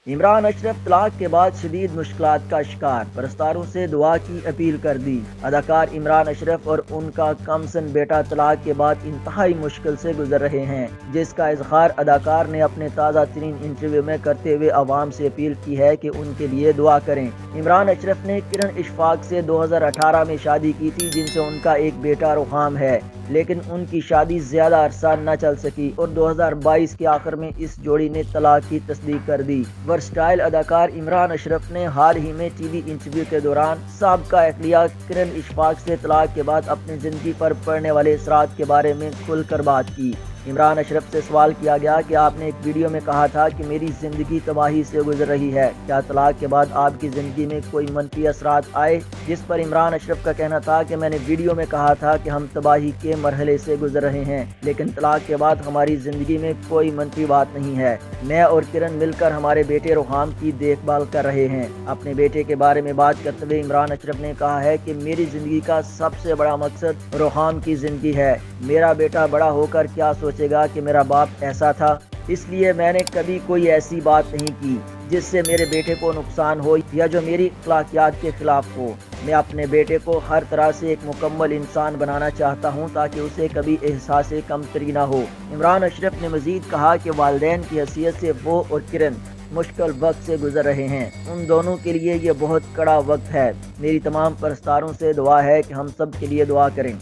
इमरान अशरफ तलाक के बाद शदीद मुश्किलात का शिकार, परस्तारों से दुआ की अपील कर दी। अदाकार इमरान अशरफ और उनका कमसन बेटा तलाक के बाद इंतहाई मुश्किल से गुजर रहे हैं, जिसका इजहार अदाकार ने अपने ताज़ा तरीन इंटरव्यू में करते हुए आवाम से अपील की है कि उनके लिए दुआ करें। इमरान अशरफ ने किरण इशफाक से 2018 में शादी की थी, जिनसे उनका एक बेटा रुहाम है, लेकिन उनकी शादी ज्यादा अरसा न चल सकी और 2022 के आखिर में इस जोड़ी ने तलाक की तस्दीक कर दी। वर्सटाइल अदाकार इमरान अशरफ ने हाल ही में टीवी इंटरव्यू के दौरान साबका अहलिया किरण इशफाक से तलाक के बाद अपनी जिंदगी पर पड़ने वाले असरात के बारे में खुलकर बात की। इमरान अशरफ से सवाल किया गया कि आपने एक वीडियो में कहा था कि मेरी जिंदगी तबाही से गुजर रही है, क्या तलाक के बाद आपकी जिंदगी में कोई मनफी असरात आए? जिस पर इमरान अशरफ का कहना था कि मैंने वीडियो में कहा था कि हम तबाही के मरहले से गुजर रहे हैं, लेकिन तलाक के बाद हमारी जिंदगी में कोई मनफी बात नहीं है। मैं और किरण मिलकर हमारे बेटे रुहाम की देखभाल कर रहे हैं। अपने बेटे के बारे में बात करते हुए इमरान अशरफ ने कहा है कि मेरी जिंदगी का सबसे बड़ा मकसद रुहाम की जिंदगी है। मेरा बेटा बड़ा होकर क्या सोचेगा कि मेरा बाप ऐसा था, इसलिए मैंने कभी कोई ऐसी बात नहीं की जिससे मेरे बेटे को नुकसान हो या जो मेरी अखलाकियात के खिलाफ हो। मैं अपने बेटे को हर तरह से एक मुकम्मल इंसान बनाना चाहता हूँ ताकि उसे कभी एहसास कमतरी ना हो। इमरान अशरफ ने मजीद कहा कि वालिदैन की हैसियत से वो और किरण मुश्किल वक्त से गुजर रहे हैं। उन दोनों के लिए ये बहुत कड़ा वक्त है। मेरी तमाम परस्तारों से दुआ है कि हम सब के लिए दुआ करें।